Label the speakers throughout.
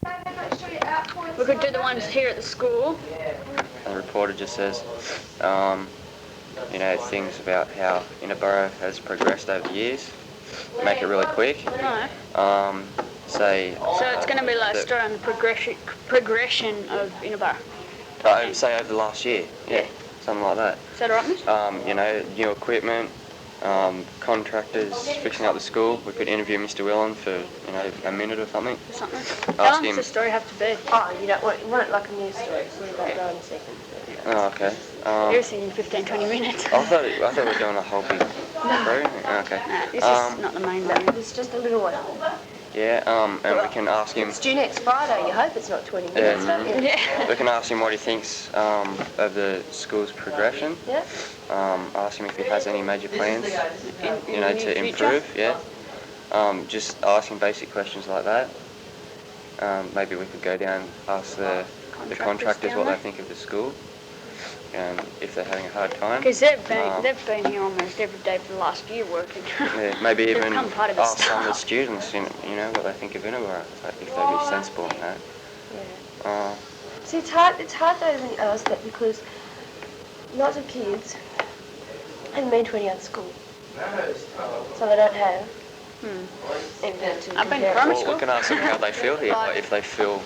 Speaker 1: We could do the ones here at the school.
Speaker 2: And the reporter just says, things about how Innerborough has progressed over the years. Make it really quick.
Speaker 1: No.
Speaker 2: Say.
Speaker 1: So it's going to be like a story on the progression of Innerborough.
Speaker 2: Say over the last year. Yeah. Something like that.
Speaker 1: Is that right?
Speaker 2: New equipment, contractors fixing up the school. We could interview Mr. Willen for, a minute or something.
Speaker 1: How long does the story have to be?
Speaker 3: Oh, you don't want it like a news story. It's only about 9 seconds.
Speaker 2: Oh, okay.
Speaker 1: You're thinking 15, 20 minutes.
Speaker 2: I thought we were doing a whole big program. Okay.
Speaker 1: No, this is not the main one.
Speaker 3: It's just a little one.
Speaker 2: Yeah, and we can ask him.
Speaker 3: It's due next Friday. You hope it's not 20 minutes, don't you?
Speaker 1: Yeah.
Speaker 2: We can ask him what he thinks of the school's progression.
Speaker 3: Yeah.
Speaker 2: Ask him if he has any major plans,
Speaker 1: In the
Speaker 2: to
Speaker 1: future?
Speaker 2: improve. Yeah. Just ask him basic questions like that. Maybe we could go down and ask the contractors what they think of the school, and if they're having a hard time.
Speaker 1: Because they've been here almost every day for the last year working.
Speaker 2: Yeah, maybe
Speaker 1: They've
Speaker 2: even
Speaker 1: become part of the
Speaker 2: ask some of the
Speaker 1: staff.
Speaker 2: students, what they think of Innerborough, if they'd be sensible in that.
Speaker 3: Yeah. See, it's hard though when you ask that because lots of kids haven't been to any other school, so they don't have. Anything to
Speaker 1: I've been
Speaker 3: compare it
Speaker 1: primary
Speaker 3: to.
Speaker 2: Well, we can ask them how they feel here, like if they feel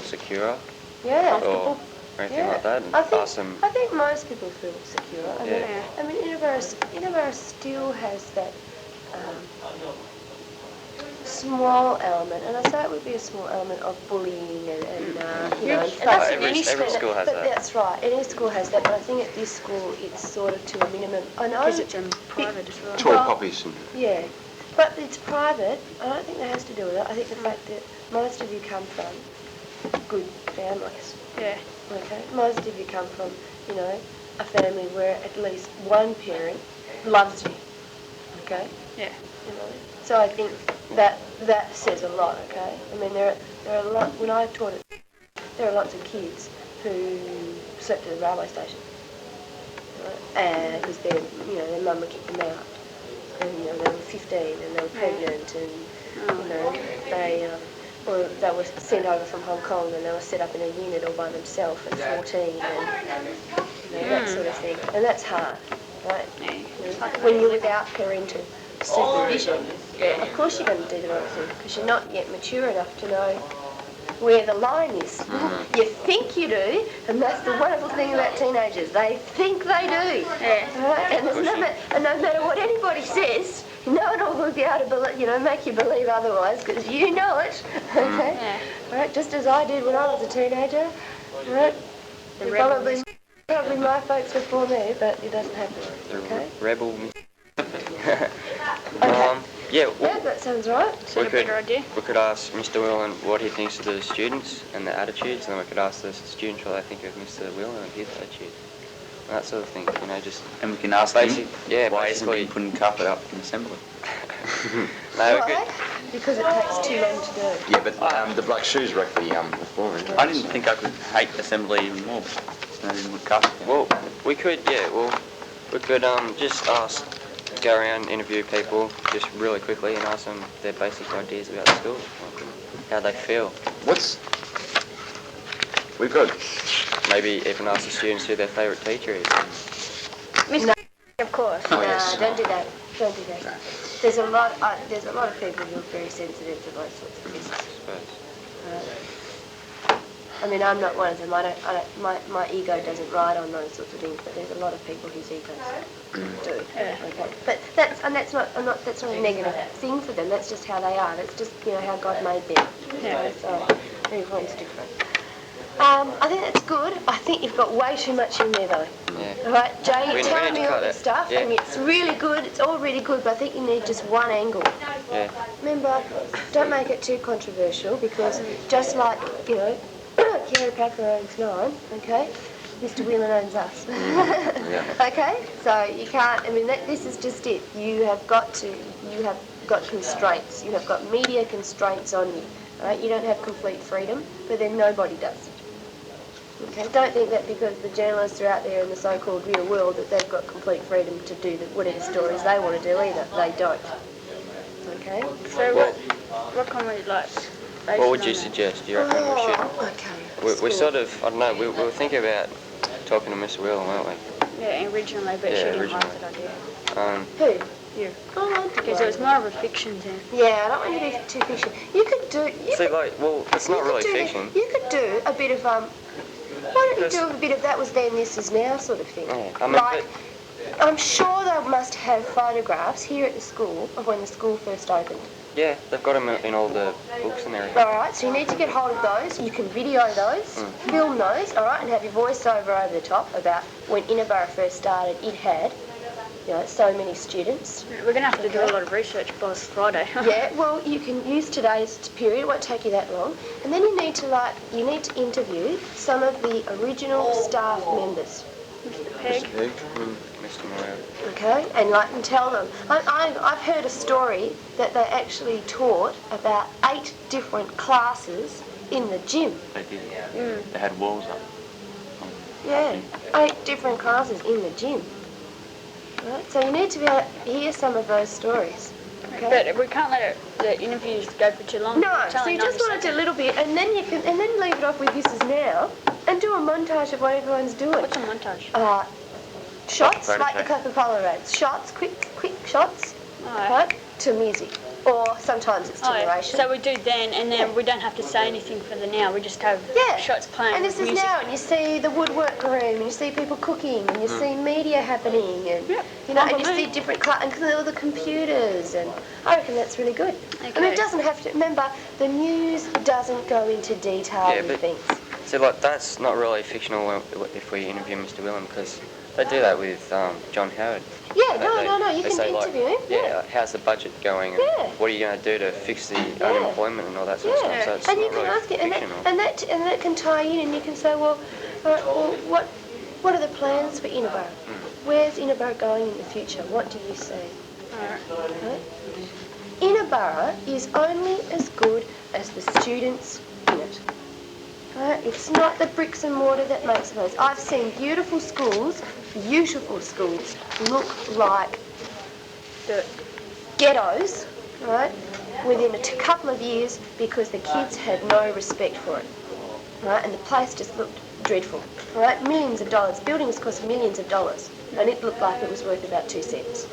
Speaker 2: secure
Speaker 3: Yeah.
Speaker 2: or anything like that, and ask them.
Speaker 3: I think most people feel secure.
Speaker 2: Yeah.
Speaker 3: I mean, Innerborough still has that small element, and I say it would be a small element of bullying and
Speaker 2: Every school has that.
Speaker 3: That's right. Any school has that, but I think at this school it's sort of to a minimum. I know
Speaker 1: Because it's private as well.
Speaker 4: Toy poppies.
Speaker 3: Yeah, but it's private. I don't think that has to do with it. I think the fact that most of you come from good families.
Speaker 1: Yeah.
Speaker 3: Okay, most of you come from, a family where at least one parent loves you. Okay.
Speaker 1: Yeah.
Speaker 3: So I think that says a lot. Okay. I mean, there are a lot. When I taught it, there are lots of kids who slept at the railway station, because their mum would kick them out, and they were 15 and they were pregnant, and or they were sent over from Hong Kong and they were set up in a unit all by themselves at 14 and that sort of thing. And that's hard, right? When you're without parental supervision, of course you're going to do the right thing because you're not yet mature enough to know where the line is. You think you do, and that's the wonderful thing about teenagers. They think they do.
Speaker 1: Yeah.
Speaker 3: Right? And no matter what anybody says, no one will be able to make you believe otherwise because you know it. Okay?
Speaker 1: Yeah.
Speaker 3: Right? Just as I did when I was a teenager. Right? Probably my folks before me, but it doesn't happen. Okay?
Speaker 2: Rebel.
Speaker 3: Yeah, that sounds right.
Speaker 1: Is that a better idea?
Speaker 2: We could ask Mr. Willen what he thinks of the students and their attitudes, and then we could ask the students what they think of Mr. Willen and his attitude. And that sort of thing, just...
Speaker 5: And we can ask him why isn't
Speaker 2: basically
Speaker 5: he putting carpet up in assembly?
Speaker 2: No, we
Speaker 3: Why?
Speaker 2: could...
Speaker 3: Because it takes too long to do.
Speaker 4: Yeah, but the black shoes wrecked the performance.
Speaker 5: I didn't think I could hate assembly even more, but I didn't put carpet down.
Speaker 2: Well, we could, we could just go around, interview people just really quickly and ask them their basic ideas about the school, how they feel.
Speaker 4: We could.
Speaker 2: Maybe even ask the students who their favourite teacher is.
Speaker 1: Mr. Of course.
Speaker 4: Oh, yes.
Speaker 3: Don't do that. Don't do that. There's a lot of people who are very sensitive to those sorts of things.
Speaker 2: I suppose.
Speaker 3: I mean, I'm not one of them. My ego doesn't ride on those sorts of things. But there's a lot of people whose egos do.
Speaker 1: Yeah.
Speaker 3: Okay. But that's not a negative thing for them. That's just how they are. That's just how God made them.
Speaker 1: Yeah.
Speaker 3: So everyone's different. I think that's good. I think you've got way too much in there though.
Speaker 2: Yeah.
Speaker 3: All right, Jay,
Speaker 2: We
Speaker 3: you're
Speaker 2: need
Speaker 3: telling
Speaker 2: to
Speaker 3: me all
Speaker 2: cut
Speaker 3: this
Speaker 2: it.
Speaker 3: stuff,
Speaker 2: Yeah.
Speaker 3: and it's really good. It's all really good, but I think you need just one angle.
Speaker 2: Yeah.
Speaker 3: Remember, don't make it too controversial because just like Kerry Packer owns 9, okay? Mr. Whelan owns us. Okay, so you can't. I mean, this is just it. You have got constraints. You have got media constraints on you. Right? You don't have complete freedom, but then nobody does. Okay, don't think that because the journalists are out there in the so-called real world that they've got complete freedom to do whatever stories they want to do either. They don't. Okay?
Speaker 1: So what can we based
Speaker 2: What would
Speaker 1: on
Speaker 2: you
Speaker 1: that.
Speaker 2: suggest? Do you reckon we should?
Speaker 3: Oh, okay.
Speaker 2: We
Speaker 3: School.
Speaker 2: sort of, I don't know, we were thinking about talking to Mr. Whelan, weren't we?
Speaker 1: Yeah, originally, but she
Speaker 2: Yeah,
Speaker 1: didn't like
Speaker 2: originally.
Speaker 1: that idea.
Speaker 3: Who?
Speaker 1: You.
Speaker 3: Oh,
Speaker 1: Because it was more of a fiction thing.
Speaker 3: Yeah, I don't want you to be too fiction. You could do. You
Speaker 2: See,
Speaker 3: could,
Speaker 2: like, well, it's not
Speaker 3: you
Speaker 2: really
Speaker 3: could do
Speaker 2: fiction.
Speaker 3: You could do a bit of Why don't you do a bit of that was then, this is now sort of thing?
Speaker 2: Yeah, I mean,
Speaker 3: Like, I'm sure they must have photographs here at the school of when the school first opened.
Speaker 2: Yeah, they've got them in all the books and everything.
Speaker 3: All right, so you need to get hold of those. You can video those, film those, all right, and have your voiceover over the top about when Inverborough first started. It had, so many students.
Speaker 1: We're going to have to do a lot of research by Friday.
Speaker 3: Yeah, well, you can use today's period. It won't take you that long. And then you need to interview some of the original staff members.
Speaker 1: Mr. Pegg.
Speaker 2: Mr. Moyle.
Speaker 3: Okay, and tell them. I've heard a story that they actually taught about 8 different classes in the gym.
Speaker 5: They did. They had walls up.
Speaker 3: Yeah, 8 different classes in the gym. Right, so you need to be able to hear some of those stories. Okay.
Speaker 1: But we can't let the interviews go for too long.
Speaker 3: No,
Speaker 1: It's
Speaker 3: so
Speaker 1: only
Speaker 3: you just
Speaker 1: 90
Speaker 3: want to do a
Speaker 1: seconds.
Speaker 3: little bit, and then leave it off with this is now, and do a montage of what everyone's doing.
Speaker 1: What's a montage?
Speaker 3: Shots like the
Speaker 5: Photo
Speaker 3: Coca-Cola ads. Shots, quick shots,
Speaker 1: Alright.
Speaker 3: right, to music. Or sometimes it's to
Speaker 1: Oh,
Speaker 3: narration.
Speaker 1: so we do then, and then we don't have to say anything for the now. We just have
Speaker 3: Yeah.
Speaker 1: shots playing
Speaker 3: And
Speaker 1: with
Speaker 3: this is
Speaker 1: music.
Speaker 3: now, and you see the woodwork room, and you see people cooking, and you see media happening, and
Speaker 1: Yep.
Speaker 3: and you
Speaker 1: Compliment.
Speaker 3: see different and all the computers, and I reckon that's really good. I mean,
Speaker 1: Okay.
Speaker 3: it doesn't have to. Remember, the news doesn't go into detail
Speaker 2: Yeah,
Speaker 3: with
Speaker 2: but-
Speaker 3: things.
Speaker 2: See, like, that's not really fictional if we interview Mr. Whelan, because they do that with John Howard.
Speaker 3: Yeah,
Speaker 2: They-
Speaker 3: no, you
Speaker 2: they
Speaker 3: can
Speaker 2: say, like,
Speaker 3: interview him.
Speaker 2: Yeah, like, how's the budget going? And
Speaker 3: Yeah.
Speaker 2: what are you going to do to fix the unemployment and all that sort of stuff? So it's
Speaker 3: and
Speaker 2: not
Speaker 3: you can
Speaker 2: really
Speaker 3: ask it,
Speaker 2: fictional.
Speaker 3: and that can tie in, and you can say, well, what are the plans for Inverborough? Where's Inverborough going in the future? What do you see? Right? Inverborough is only as good as the students in it. Right? It's not the bricks and mortar that makes those. I've seen beautiful schools look like the ghettos, right, within a couple of years because the kids had no respect for it, right, and the place just looked dreadful, right, millions of dollars, buildings cost millions of dollars, and it looked like it was worth about 2 cents,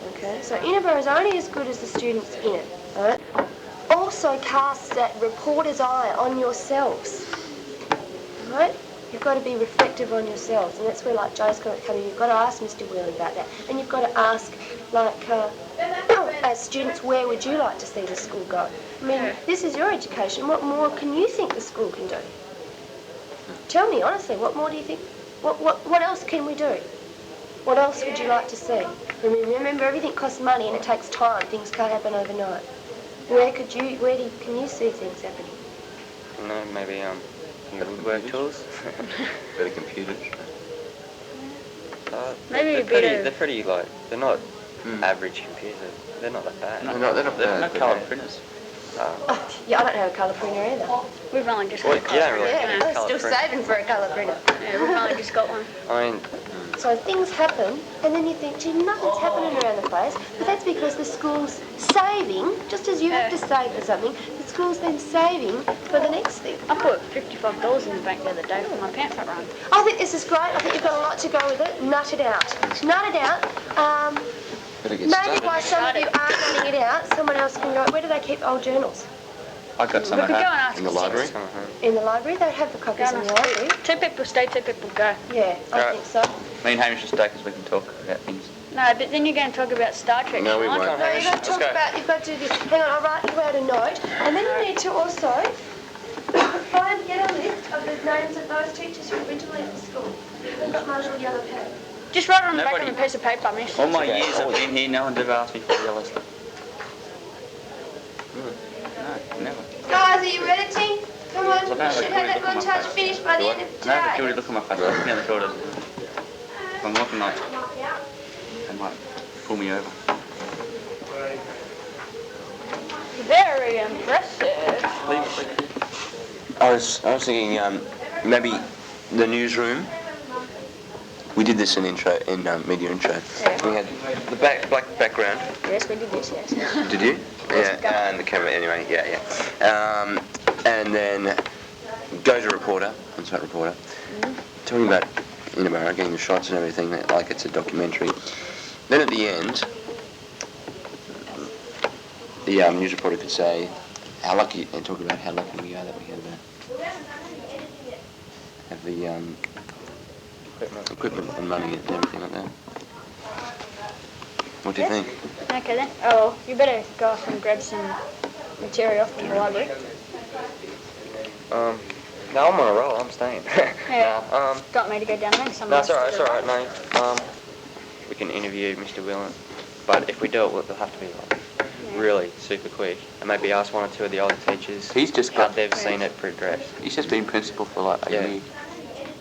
Speaker 3: okay, so Inverborough is only as good as the students in it, right, also casts that reporter's eye on yourselves, right? You've got to be reflective on yourselves, and that's where, like, Joe's got to come in. You've got to ask Mr. Whelan about that, and you've got to ask, like, as students, where would you like to see the school go? I mean, this is your education. What more can you think the school can do? Tell me honestly. What more do you think? What else can we do? What else would you like to see? Remember, everything costs money, and it takes time. Things can't happen overnight. Can you see things happening?
Speaker 2: You know, maybe the woodwork tools.
Speaker 4: Better computers.
Speaker 1: Maybe a bit
Speaker 2: they're
Speaker 1: of...
Speaker 2: pretty, like, they're not average computers. They're not that bad.
Speaker 4: They're not
Speaker 5: They're
Speaker 4: bad.
Speaker 5: no
Speaker 4: but
Speaker 5: colour
Speaker 4: they-
Speaker 5: printers.
Speaker 3: Oh, yeah, I don't have a colour printer either.
Speaker 1: We've only just
Speaker 2: Well,
Speaker 1: got a
Speaker 2: you
Speaker 1: colour
Speaker 2: don't really
Speaker 1: printer.
Speaker 2: need a
Speaker 3: I'm
Speaker 2: colour
Speaker 3: still
Speaker 2: print.
Speaker 3: saving for a colour printer.
Speaker 1: Yeah, we've only just got one.
Speaker 2: I mean,
Speaker 3: So things happen, and then you think, gee, nothing's happening around the place. But that's because the school's saving, just as you have to save for something, the school's then saving for the next thing.
Speaker 1: I put $55 in the bank the other day for my pamphlet run.
Speaker 3: I think this is great. I think you've got a lot to go with it. Nut it out. Nut it out.
Speaker 4: Better get
Speaker 3: Maybe
Speaker 4: started.
Speaker 3: while some of you aren't nutting it out, someone else can go, where do they keep old journals?
Speaker 5: I got some
Speaker 1: We
Speaker 5: at
Speaker 1: could go
Speaker 5: home.
Speaker 1: and ask
Speaker 4: In the
Speaker 1: the
Speaker 4: library?
Speaker 1: kids.
Speaker 3: In the library? They'd have the
Speaker 1: Go
Speaker 3: copies
Speaker 1: and
Speaker 3: in the
Speaker 1: ask
Speaker 3: library.
Speaker 1: 2 people stay, 2 people go.
Speaker 3: Yeah, I
Speaker 2: Alright.
Speaker 3: think so.
Speaker 5: Me and Hamish will stay because we can talk about things.
Speaker 1: No, but then you're going to talk about Star Trek.
Speaker 4: No, we
Speaker 1: Sean.
Speaker 4: won't.
Speaker 3: No, you've got to
Speaker 2: Let's
Speaker 3: talk
Speaker 2: go.
Speaker 3: about, you've got to do this. Hang on, I'll write you out a note. And then you need to also get a list of the names of those teachers who originally at the school. We've got my little yellow pen.
Speaker 1: Just write it on the back
Speaker 5: Nobody-
Speaker 1: of a piece of paper, miss.
Speaker 5: All my years I've been here, no one's ever asked me for the yellow stuff. No, never.
Speaker 3: Guys, are you ready? Come on,
Speaker 5: Well,
Speaker 3: you
Speaker 5: now
Speaker 3: should
Speaker 5: they
Speaker 3: have that
Speaker 5: look at my
Speaker 3: montage
Speaker 5: face.
Speaker 3: finished by the end of
Speaker 5: I know the
Speaker 3: today.
Speaker 5: look at my face. I never thought of it. I'm walking like, they might pull me over.
Speaker 1: Very impressive.
Speaker 4: I was thinking maybe the newsroom. We did this in media intro.
Speaker 3: Yeah.
Speaker 4: We had the black background.
Speaker 3: Yes, we did this, yes.
Speaker 4: Did you? Yeah, and the camera, anyway, yeah. And then goes a reporter, on-site reporter, talking about Innabarra, getting the shots and everything, like it's a documentary. Then at the end, the news reporter could say, how lucky, and talk about how lucky we are that we have the equipment and money and everything like that. What do you think?
Speaker 1: Okay then. Oh, well, you better go off and grab some material from the library.
Speaker 2: No, I'm on a roll. I'm staying.
Speaker 1: Yeah.
Speaker 2: No,
Speaker 1: Do you want me to go down there?
Speaker 2: no, it's alright, no. We can interview Mr. Willen, but if we do it, it'll have to be like really super quick, and maybe ask one or two of the older teachers
Speaker 4: He's just
Speaker 2: how
Speaker 4: got-
Speaker 2: they've seen it progress.
Speaker 4: He's just been principal for like a
Speaker 2: Yeah.
Speaker 4: year.